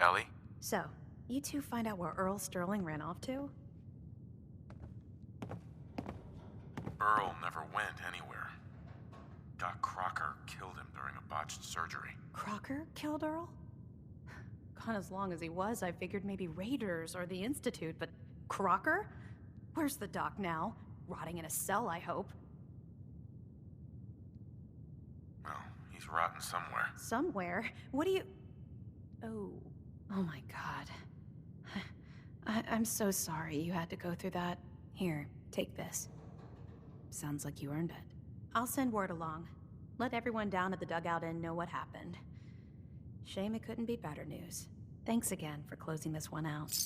Ellie? So, you two find out where Earl Sterling ran off to? Earl never went anywhere. Doc Crocker killed him during a botched surgery. Crocker killed Earl? Gone as long as he was, I figured maybe Raiders or the Institute, but Crocker? Where's the doc now? Rotting in a cell, I hope. Well, he's rotten somewhere. Somewhere? What do you... Oh my god. I'm so sorry you had to go through that. Here, take this. Sounds like you earned it. I'll send word along. Let everyone down at the Dugout Inn know what happened. Shame it couldn't be better news. Thanks again for closing this one out.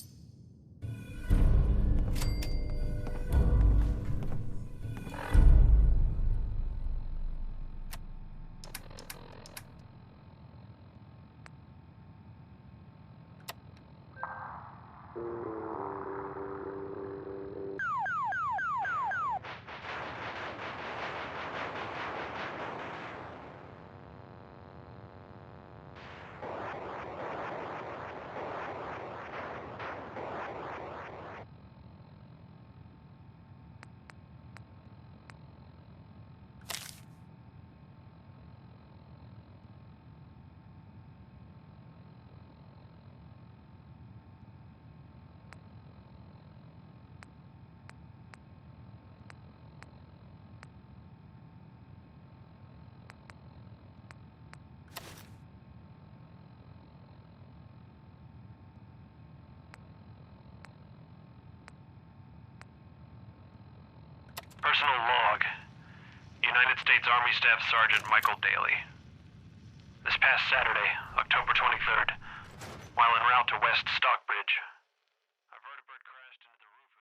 Personal log. United States Army Staff Sergeant Michael Daly. This past Saturday, October 23rd, while en route to West Stockbridge, a vertibird crashed into the roof of...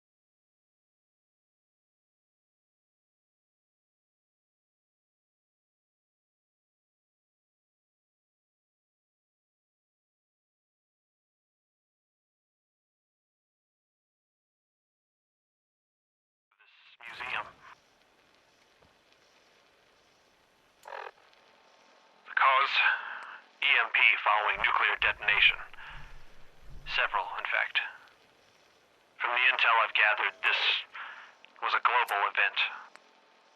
this museum. The cause? EMP following nuclear detonation. Several, in fact. From the intel I've gathered, this was a global event.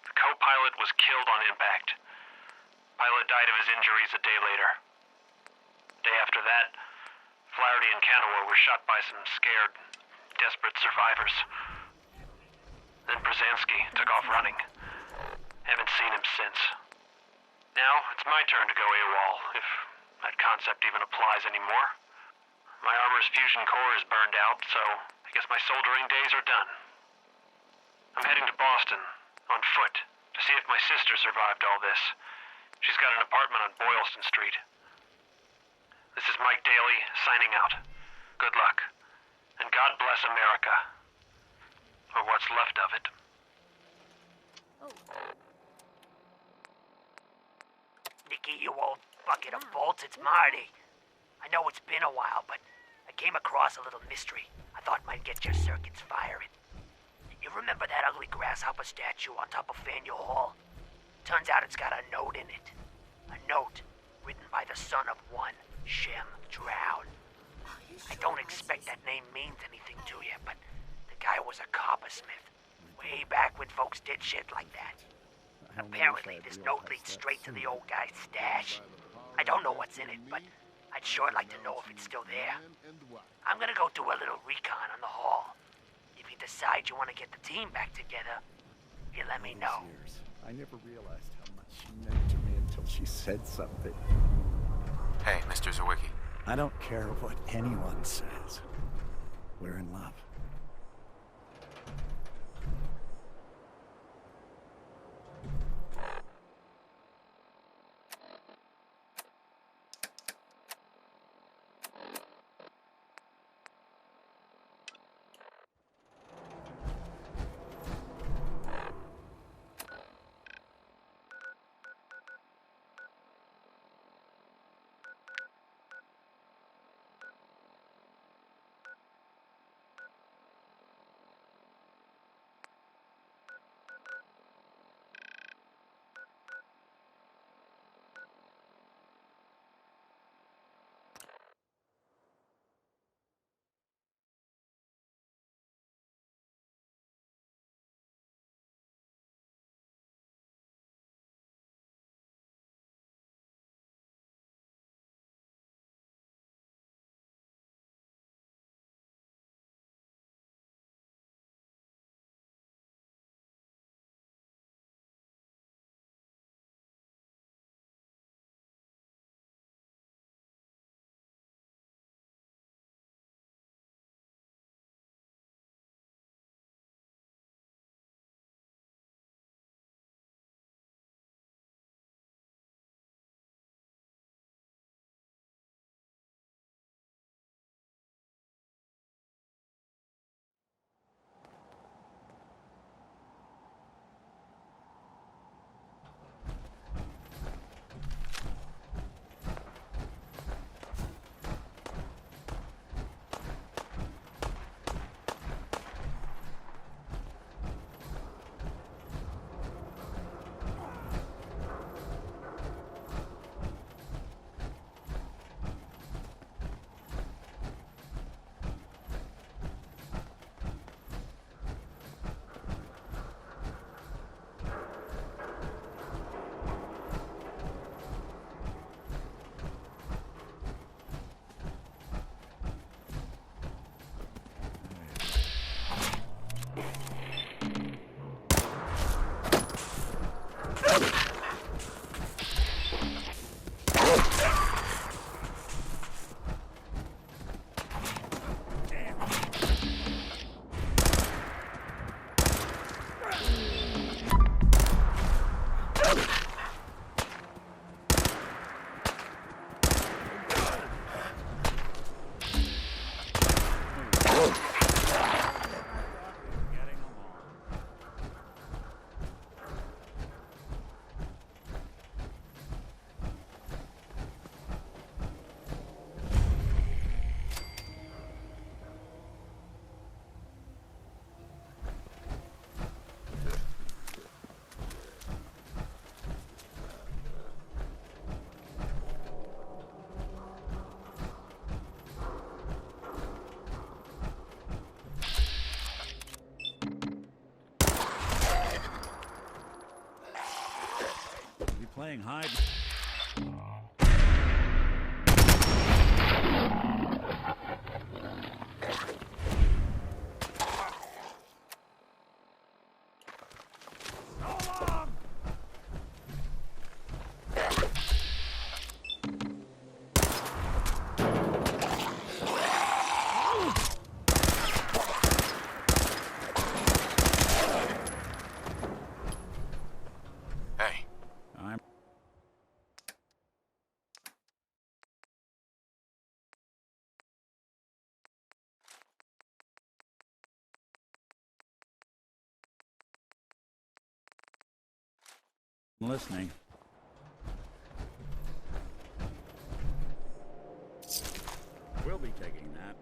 The co-pilot was killed on impact. Pilot died of his injuries a day later. Day after that, Flaherty and Canaway were shot by some scared, desperate survivors. Then Brzezinski took off running. Haven't seen him since. Now, it's my turn to go AWOL, if that concept even applies anymore. My armor's fusion core is burned out, so I guess my soldering days are done. I'm heading to Boston, on foot, to see if my sister survived all this. She's got an apartment on Boylston Street. This is Mike Daly, signing out. Good luck. And God bless America. Or what's left of it. Nikki, you old bucket of bolts, it's Marty. I know it's been a while, but I came across a little mystery I thought might get your circuits firing. You remember that ugly grasshopper statue on top of Faneuil Hall? Turns out it's got a note in it. A note written by the son of one Shem Drown. I don't expect that name means anything to you, but the guy was a coppersmith. Way back when folks did shit like that. Apparently, this note leads straight to the old guy's stash. I don't know what's in it, but I'd sure like to know if it's still there. I'm gonna go do a little recon on the hall. If you decide you want to get the team back together, you let me know. I never realized how much she meant to me until she said something. Hey, Mr. Zawicki. I don't care what anyone says. We're in love. I'm listening. We'll be taking that.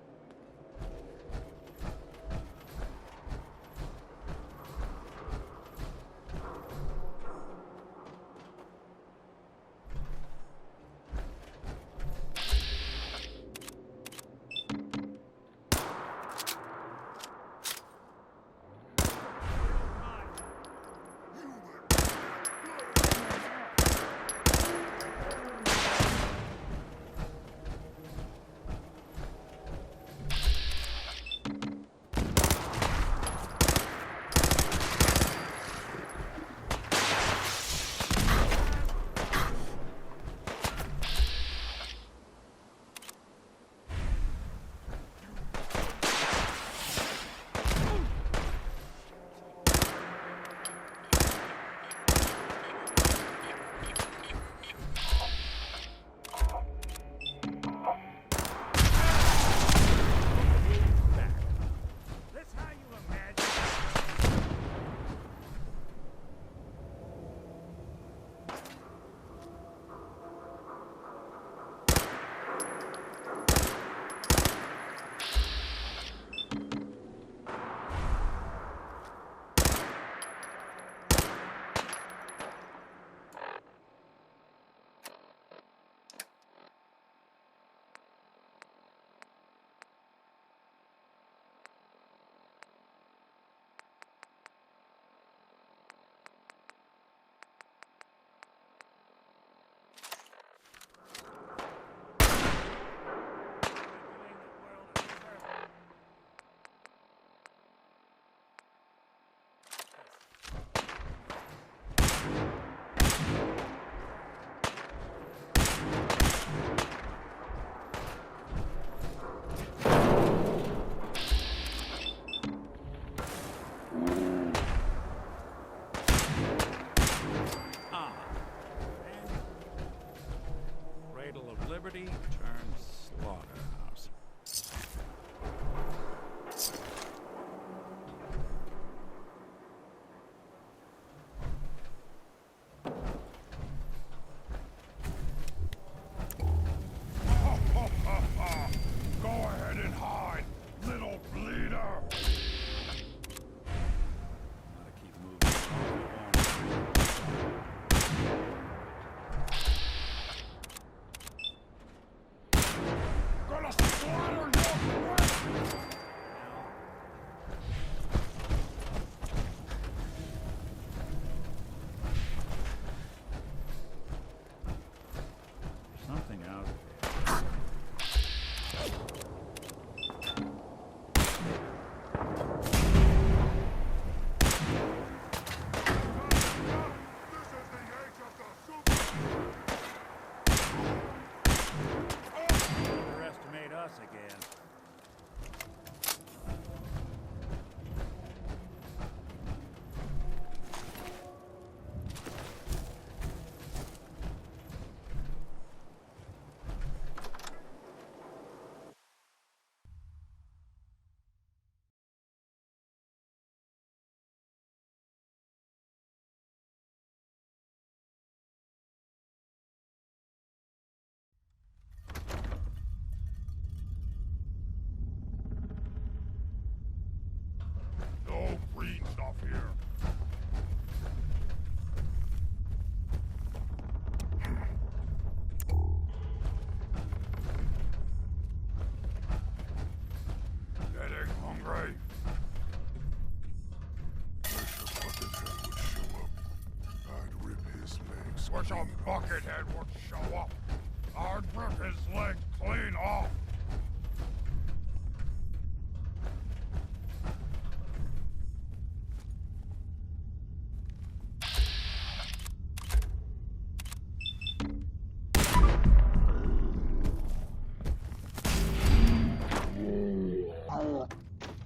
Liberty turns slaughterhouse. Go ahead and hide, little bleeder! Gotta keep moving. Gonna splatter your breath! Something out there. Underestimate us again. No green stuff here. Getting hungry. Wish a buckethead would show up. I'd rip his legs. Wish a buckethead would show up. I'd rip his legs clean off.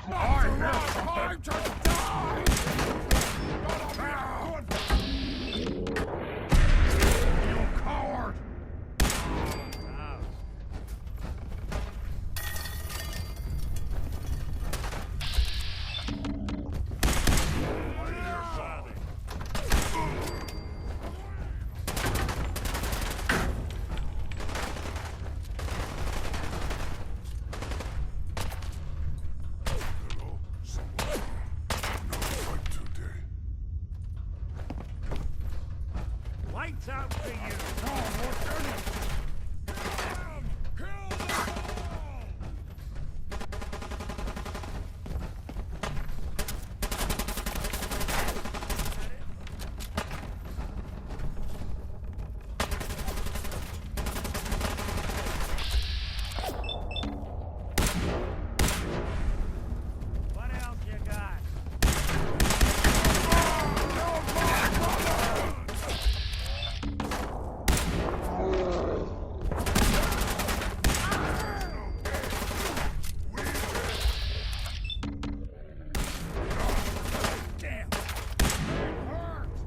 I have time to die! You coward! Lights out for you! No, more turning! Kill them all! What else you got? Damn! It hurts!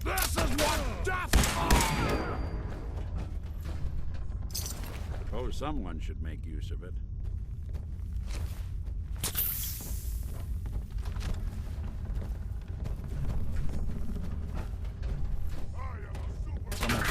This is what death are! Suppose someone should make use of it. I am a super...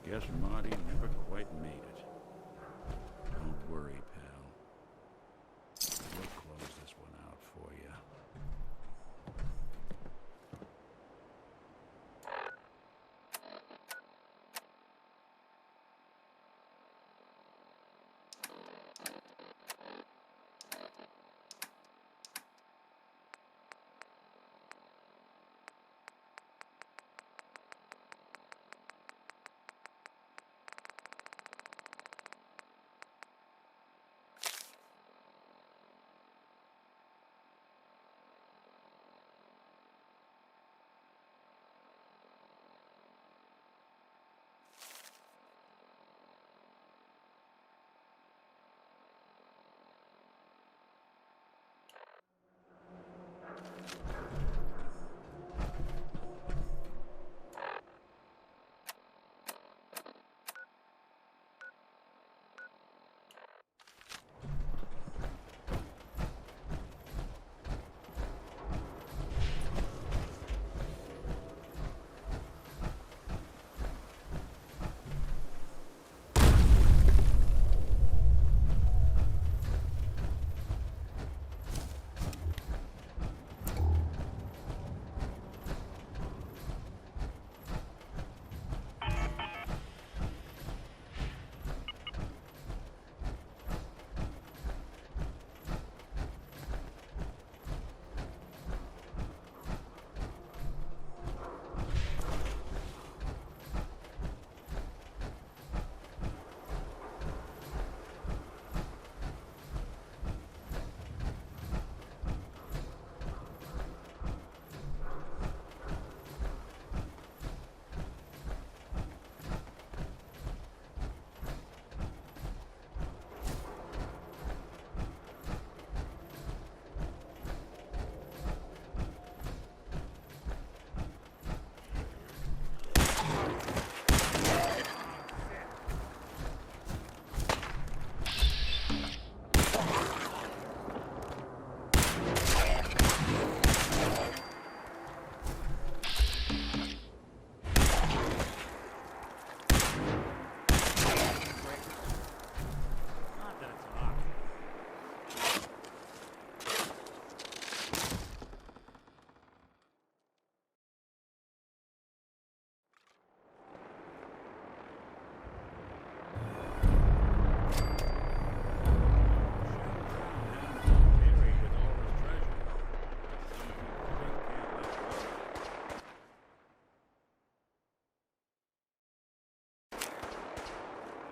Guess Marty never quite made it. Don't worry, pal. We'll close this one out for you.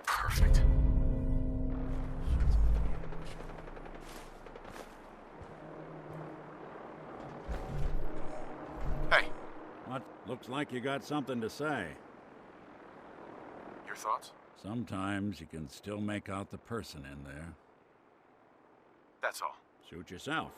Perfect. Hey, What? Looks like you got something to say. your thoughts? Sometimes you can still make out the person in there. That's all. Suit yourself.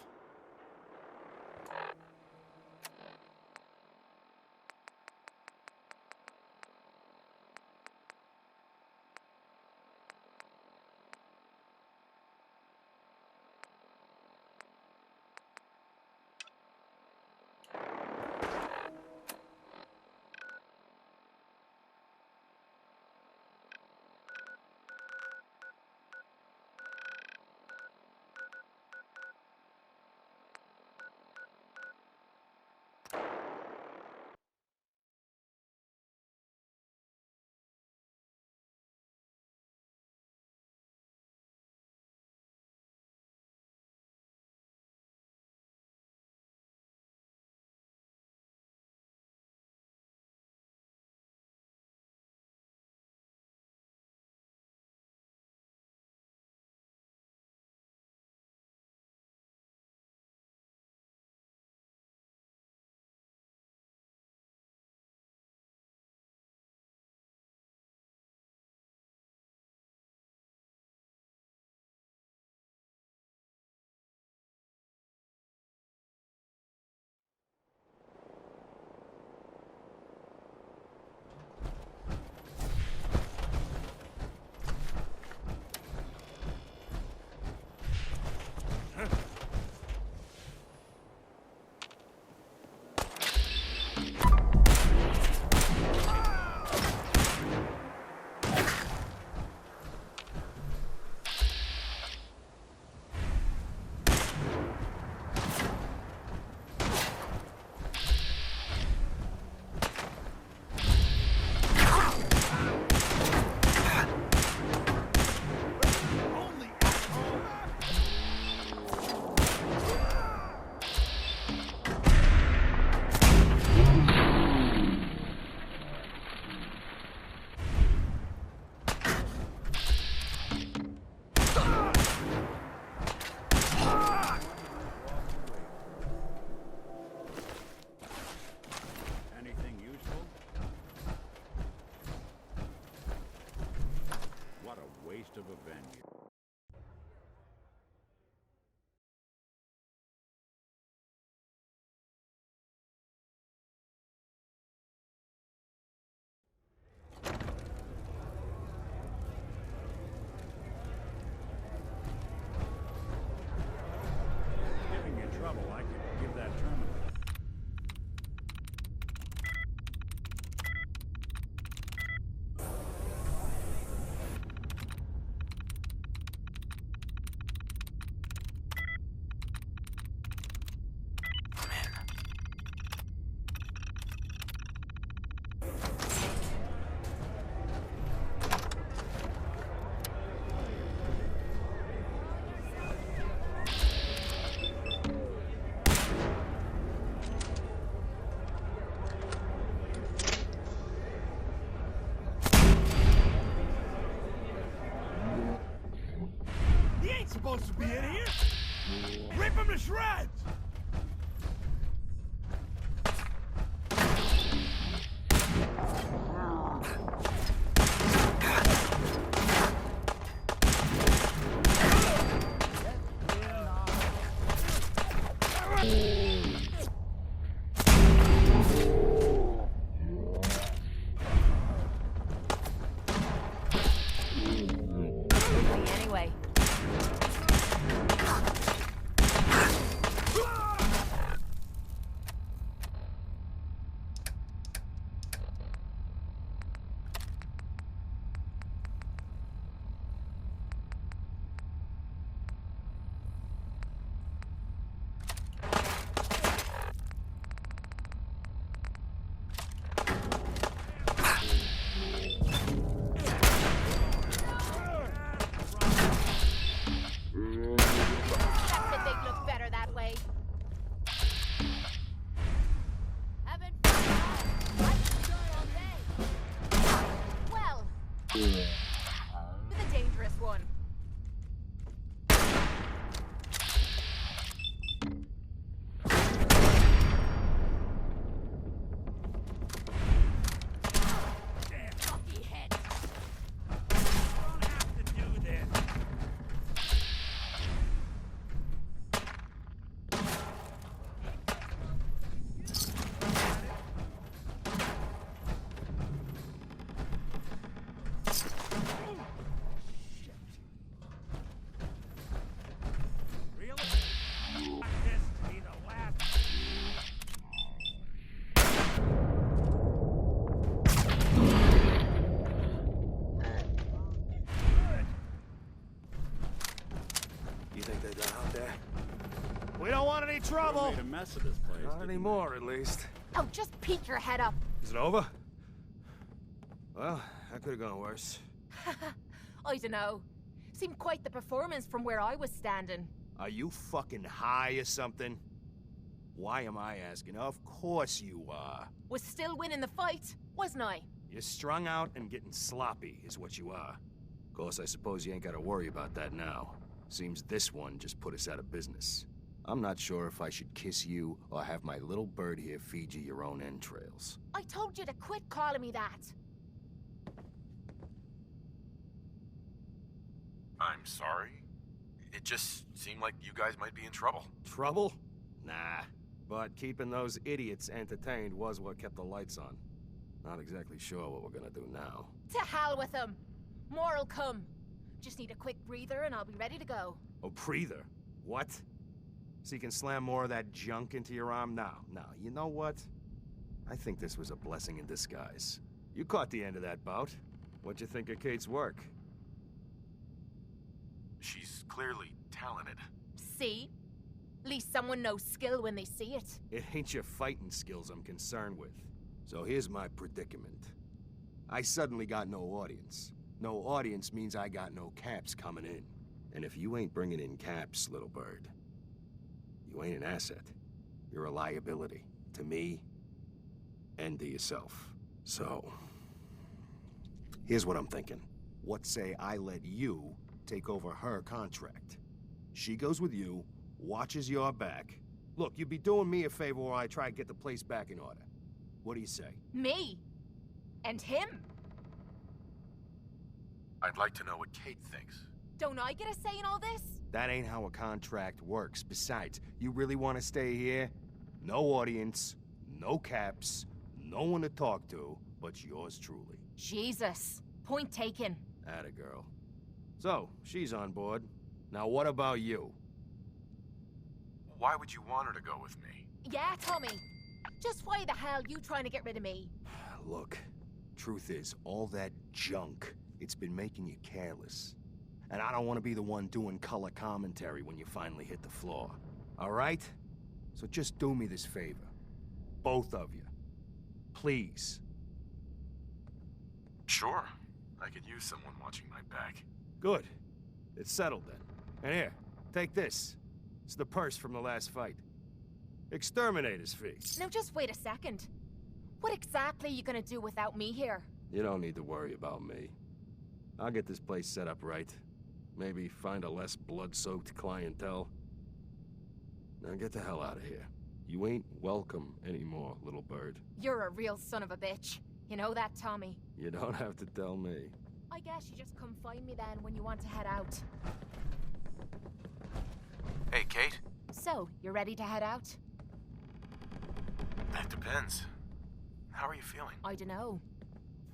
ghost of a venue. Giving you trouble, I could give that terminal. He ain't supposed to be in here! Rip him to shreds! Anyway. They'd look better that way. Haven't I could die all day. Well, with a dangerous one. Damn lucky head. Don't have to do this. Really? Want this to be the last. You think they're done out there? We don't want any trouble! Made a mess of this place. Not didn't anymore, at least. Oh, just peek your head up. Is it over? Well, that could have gone worse. I dunno. Seemed quite the performance from where I was standing. Are you fucking high or something? Why am I asking? Of course you are. Was still winning the fight, wasn't I? You're strung out and getting sloppy, is what you are. Of course, I suppose you ain't gotta worry about that now. Seems this one just put us out of business. I'm not sure if I should kiss you or have my little bird here feed you your own entrails. I told you to quit calling me that. I'm sorry. It just seemed like you guys might be in trouble. Trouble? Nah. But keeping those idiots entertained was what kept the lights on. Not exactly sure what we're gonna do now. To hell with them. More'll come. Just need a quick breather and I'll be ready to go. Oh, breather? What? So you can slam more of that junk into your arm? No, you know what? I think this was a blessing in disguise. You caught the end of that bout. What'd you think of Kate's work? She's clearly talented. See? At least someone knows skill when they see it. It ain't your fighting skills I'm concerned with. So here's my predicament. I suddenly got no audience. No audience means I got no caps coming in. And if you ain't bringing in caps, little bird, you ain't an asset. You're a liability. To me, and to yourself. So, here's what I'm thinking. What say I let you take over her contract? She goes with you, watches your back. Look, you'd be doing me a favor while I try to get the place back in order. What do you say? Me? And him? I'd like to know what Kate thinks. Don't I get a say in all this? That ain't how a contract works. Besides, you really want to stay here? No audience, no caps, no one to talk to, but yours truly. Jesus. Point taken. Atta girl. So, she's on board. Now what about you? Why would you want her to go with me? Yeah, Tommy. Just why the hell you trying to get rid of me? Look, truth is, all that junk, it's been making you careless. And I don't want to be the one doing color commentary when you finally hit the floor. All right? So just do me this favor. Both of you. Please. Sure. I could use someone watching my back. Good. It's settled then. And here, take this. It's the purse from the last fight. Exterminator's fee. Now just wait a second. What exactly are you gonna do without me here? You don't need to worry about me. I'll get this place set up right. Maybe find a less blood-soaked clientele. Now get the hell out of here. You ain't welcome anymore, little bird. You're a real son of a bitch. You know that, Tommy? You don't have to tell me. I guess you just come find me then when you want to head out. Hey, Kate? So, you're ready to head out? That depends. How are you feeling? I dunno.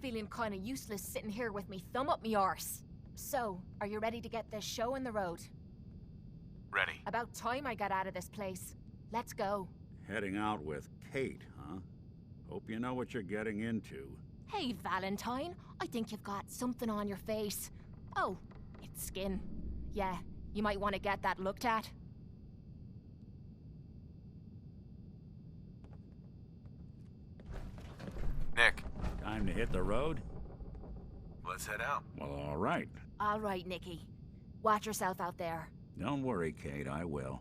Feeling kinda useless sitting here with me thumb up me arse. So, are you ready to get this show on the road? Ready. About time I got out of this place. Let's go. Heading out with Kate, huh? Hope you know what you're getting into. Hey, Valentine. I think you've got something on your face. Oh, it's skin. Yeah, you might want to get that looked at. Nick, Time to hit the road? let's head out. Well, all right. All right, Nikki. Watch yourself out there. Don't worry, Kate, I will.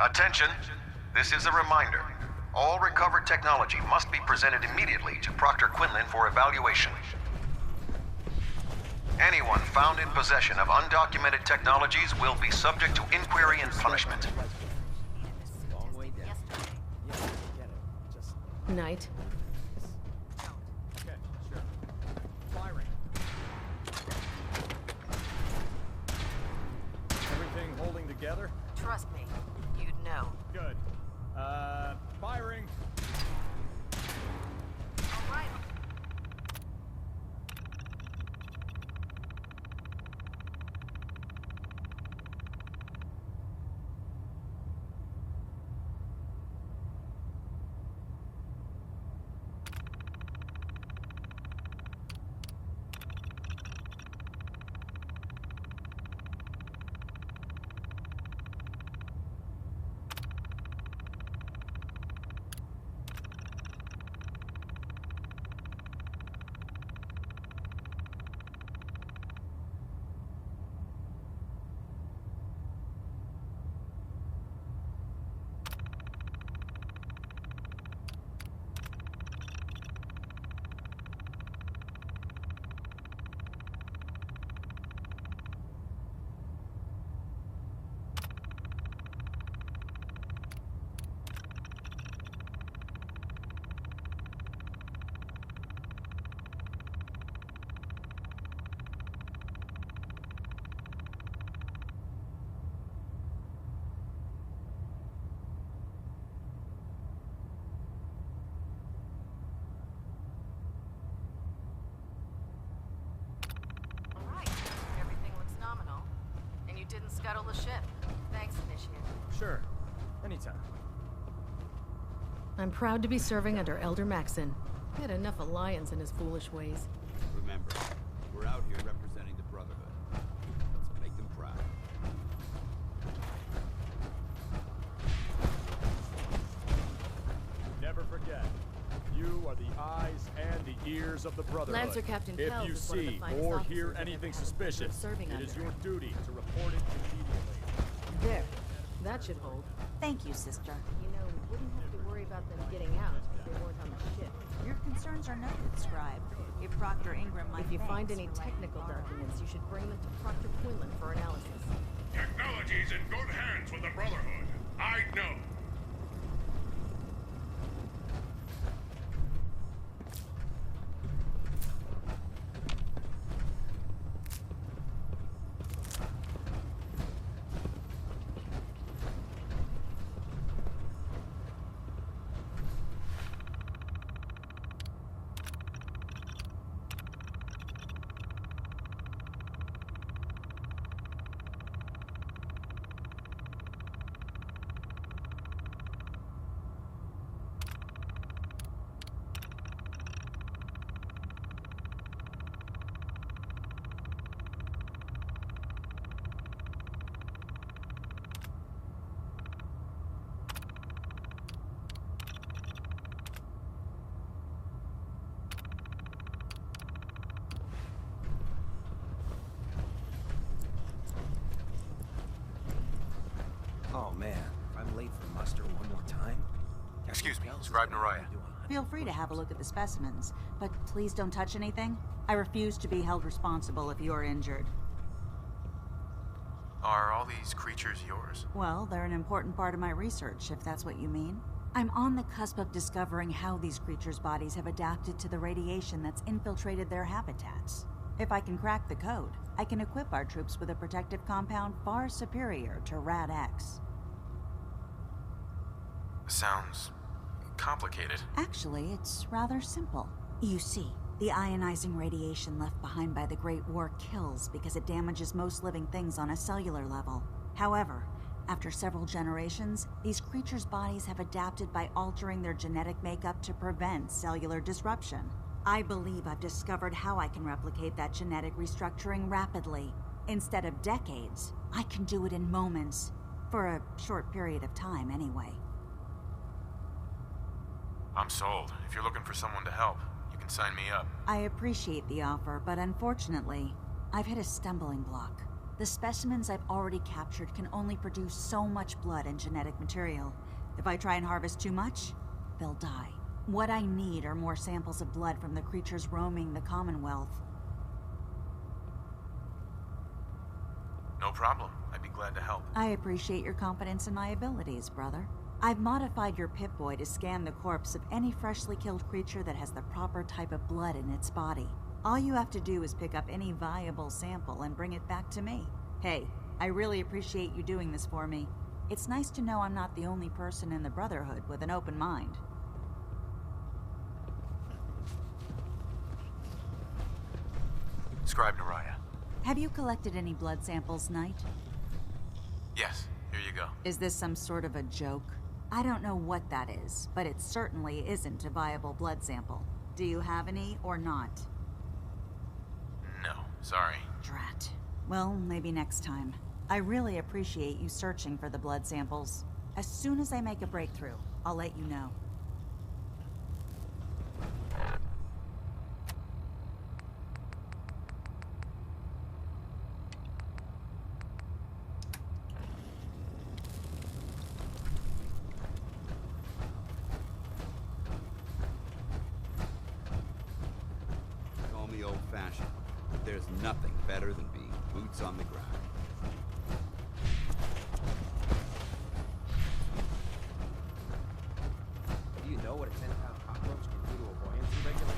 Attention! This is a reminder. All recovered technology must be presented immediately to Proctor Quinlan for evaluation. Anyone found in possession of undocumented technologies will be subject to inquiry and punishment. Night. Okay, sure. Firing. Everything holding together? Trust me, you'd know. Good. Firing. All right. Didn't scuttle the ship. Thanks, Initiate. Sure. Anytime. I'm proud to be serving under Elder Maxon. He had enough alliance in his foolish ways. Remember, we're out here representing the Brotherhood. Let's make them proud. Never forget. You are the eyes and the ears of the Brotherhood. Lancer Captain If Kells you is one of the see finest or officers hear I've anything ever had the pleasure suspicious, of serving it is under. your duty to report it immediately. There. That should hold. Thank you, sister. You know, we wouldn't have to worry about them getting out if they weren't on the ship. Your concerns are noted, Scribe. If Proctor Ingram might If you find thanks any for letting technical me borrow. documents, you should bring them to Proctor Quinlan for analysis. Technology's in good hands with the Brotherhood. I know. Oh man, if I'm late for muster one more time. Excuse me, Scribe Naraya. Feel free to have a look at the specimens, but please don't touch anything. I refuse to be held responsible if you're injured. Are all these creatures yours? Well, they're an important part of my research, if that's what you mean. I'm on the cusp of discovering how these creatures' bodies have adapted to the radiation that's infiltrated their habitats. If I can crack the code, I can equip our troops with a protective compound far superior to Rad-X. Sounds complicated. Actually, it's rather simple. You see, the ionizing radiation left behind by the Great War kills because it damages most living things on a cellular level. However, after several generations, these creatures' bodies have adapted by altering their genetic makeup to prevent cellular disruption. I believe I've discovered how I can replicate that genetic restructuring rapidly. Instead of decades, I can do it in moments. For a short period of time, anyway. I'm sold. If you're looking for someone to help, you can sign me up. I appreciate the offer, but unfortunately, I've hit a stumbling block. The specimens I've already captured can only produce so much blood and genetic material. If I try and harvest too much, they'll die. What I need are more samples of blood from the creatures roaming the Commonwealth. No problem. I'd be glad to help. I appreciate your confidence in my abilities, brother. I've modified your Pip-Boy to scan the corpse of any freshly killed creature that has the proper type of blood in its body. All you have to do is pick up any viable sample and bring it back to me. Hey, I really appreciate you doing this for me. It's nice to know I'm not the only person in the Brotherhood with an open mind. Scribe Naraya. Have you collected any blood samples, Knight? Yes, here you go. Is this some sort of a joke? I don't know what that is, but it certainly isn't a viable blood sample. Do you have any or not? No, sorry. Drat. Well, maybe next time. I really appreciate you searching for the blood samples. As soon as I make a breakthrough, I'll let you know. Call me old-fashioned, but there's nothing better than being boots on the ground. Do you know what a 10-pound cockroach can do to a buoyancy regulator?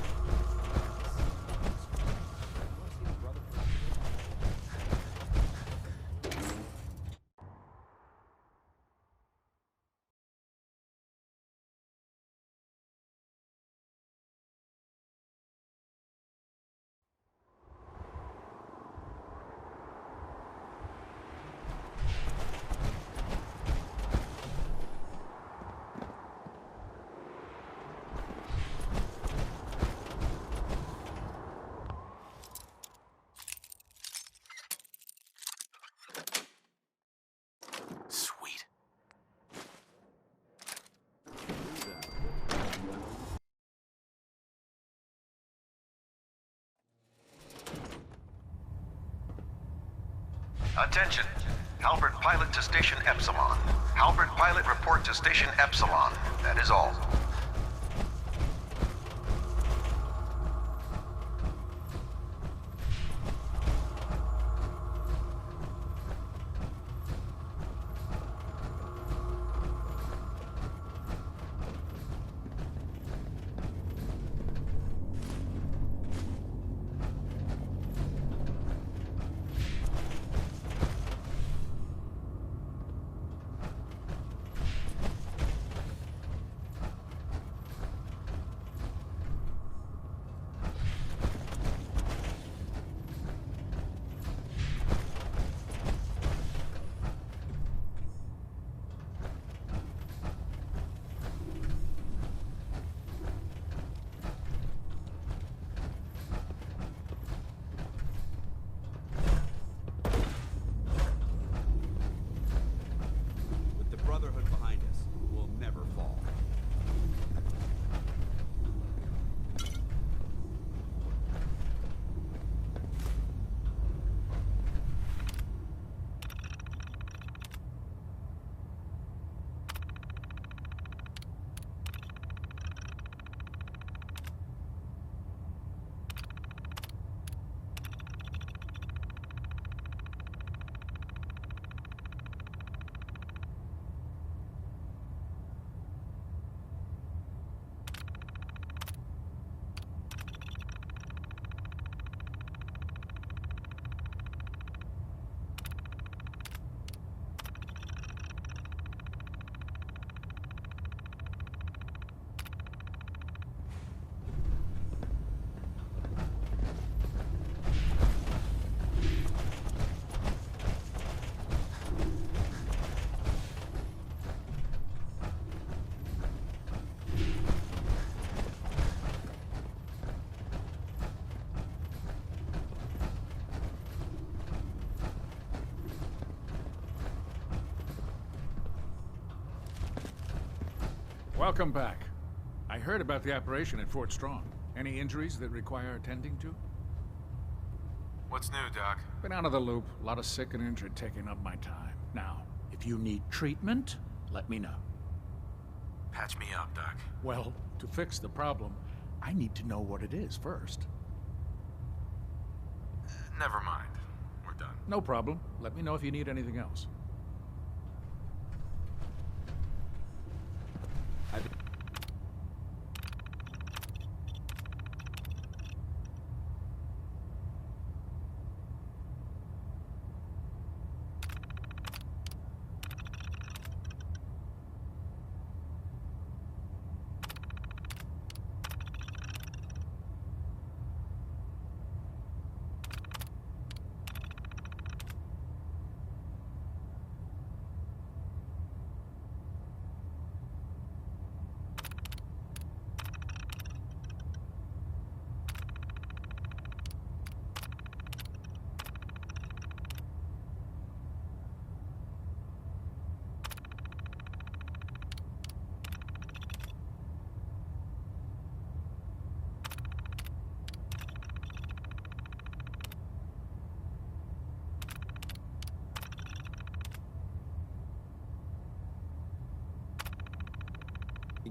Sweet. Attention. Halbert Pilot to Station Epsilon. Halbert Pilot report to Station Epsilon. That is all. With the Brotherhood behind us, we'll never fall. Welcome back. I heard about the operation at Fort Strong. Any injuries that require attending to? What's new, Doc? Been out of the loop. A lot of sick and injured taking up my time. Now, if you need treatment, let me know. Patch me up, Doc. Well, to fix the problem, I need to know what it is first. Never mind. We're done. No problem. Let me know if you need anything else.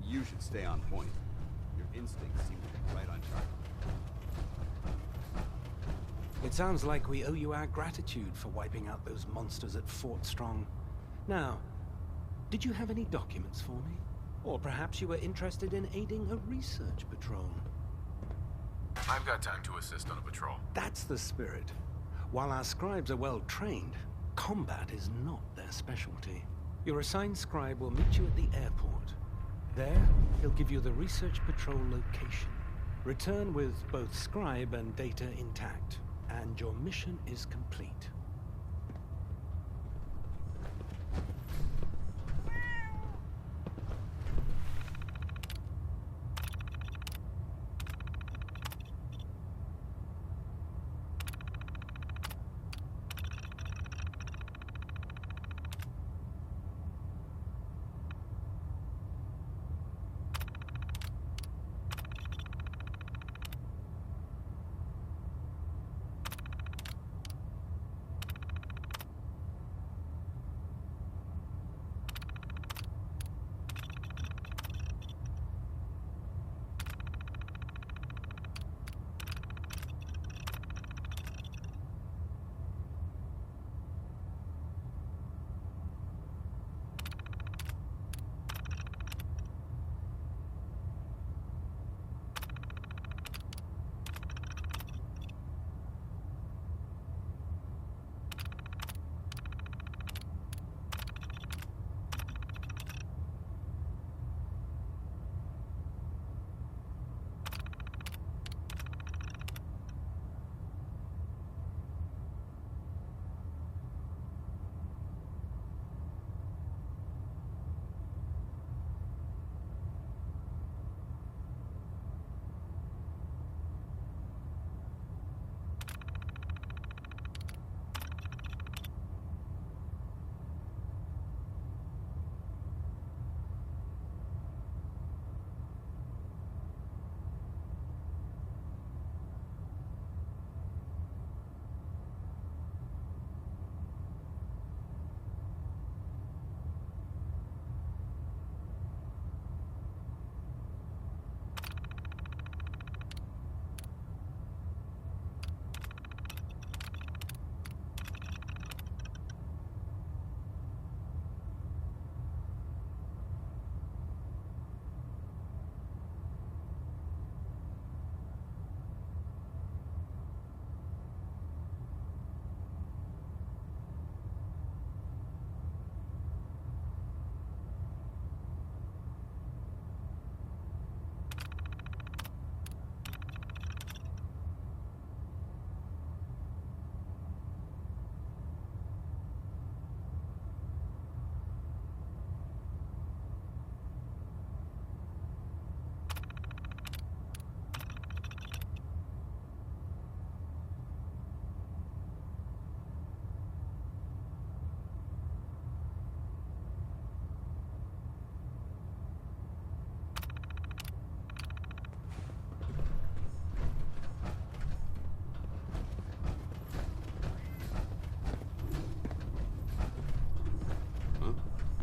You should stay on point. Your instincts seem to be right on target. It sounds like we owe you our gratitude for wiping out those monsters at Fort Strong. Now, did you have any documents for me? Or perhaps you were interested in aiding a research patrol? I've got time to assist on a patrol. That's the spirit. While our scribes are well trained, combat is not their specialty. Your assigned scribe will meet you at the airport. There, he'll give you the research patrol location. Return with both scribe and data intact, and your mission is complete.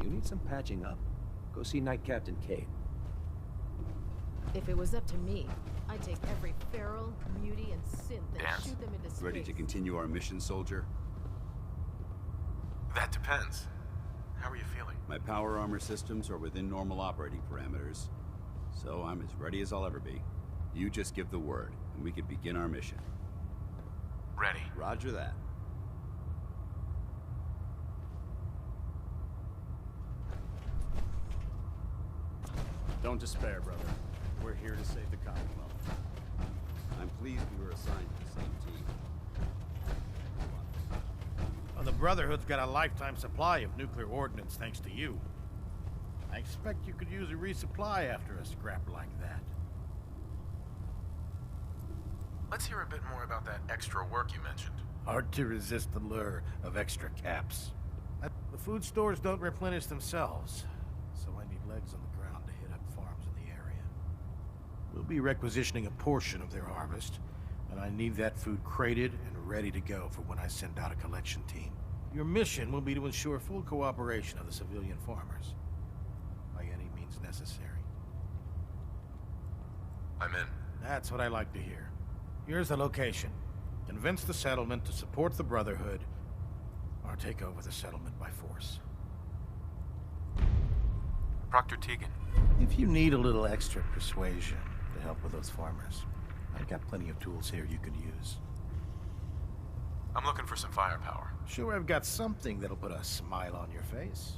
You need some patching up? Go see Knight Captain Cade. If it was up to me, I'd take every feral, mutie, and synth and shoot them into space. Ready to continue our mission, soldier? That depends. How are you feeling? My power armor systems are within normal operating parameters, so I'm as ready as I'll ever be. You just give the word, and we can begin our mission. Ready. Roger that. Don't despair, brother. We're here to save the Commonwealth. I'm pleased we were assigned to the same team. Well, the Brotherhood's got a lifetime supply of nuclear ordnance thanks to you. I expect you could use a resupply after a scrap like that. Let's hear a bit more about that extra work you mentioned. Hard to resist the lure of extra caps. The food stores don't replenish themselves, so I need legs on the ground to hit up farms in the area. We'll be requisitioning a portion of their harvest, and I need that food crated and ready to go for when I send out a collection team. Your mission will be to ensure full cooperation of the civilian farmers, by any means necessary. I'm in. That's what I like to hear. Here's the location. Convince the settlement to support the Brotherhood, or take over the settlement by force. Proctor Tegan. If you need a little extra persuasion to help with those farmers, I've got plenty of tools here you could use. I'm looking for some firepower. Sure, I've got something that'll put a smile on your face.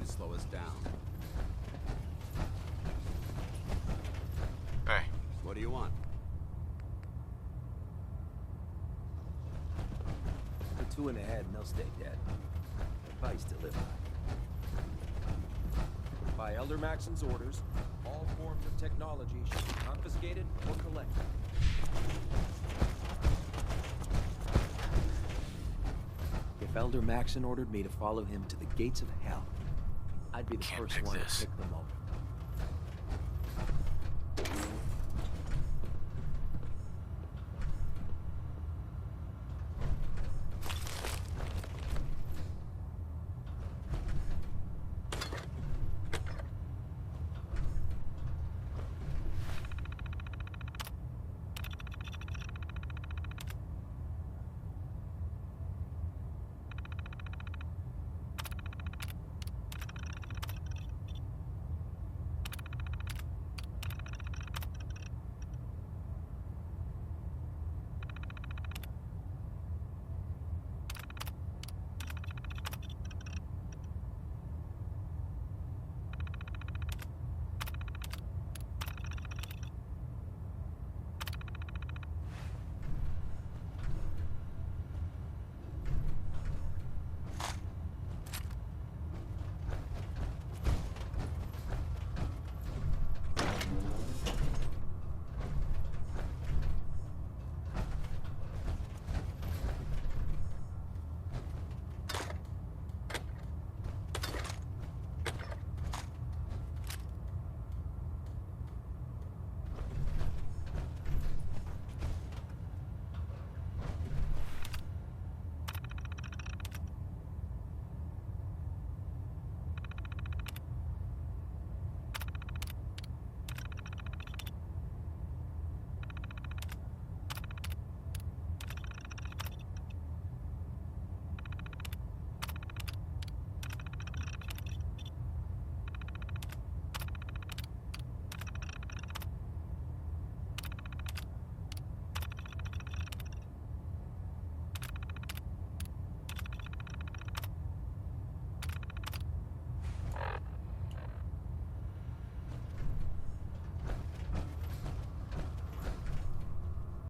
Slow us down. Hey. What do you want? Put two in the head and they'll stay dead. Advice to live by. By Elder Maxon's orders, all forms of technology should be confiscated or collected. If Elder Maxon ordered me to follow him to the gates of hell, I'd be the first one to pick them up.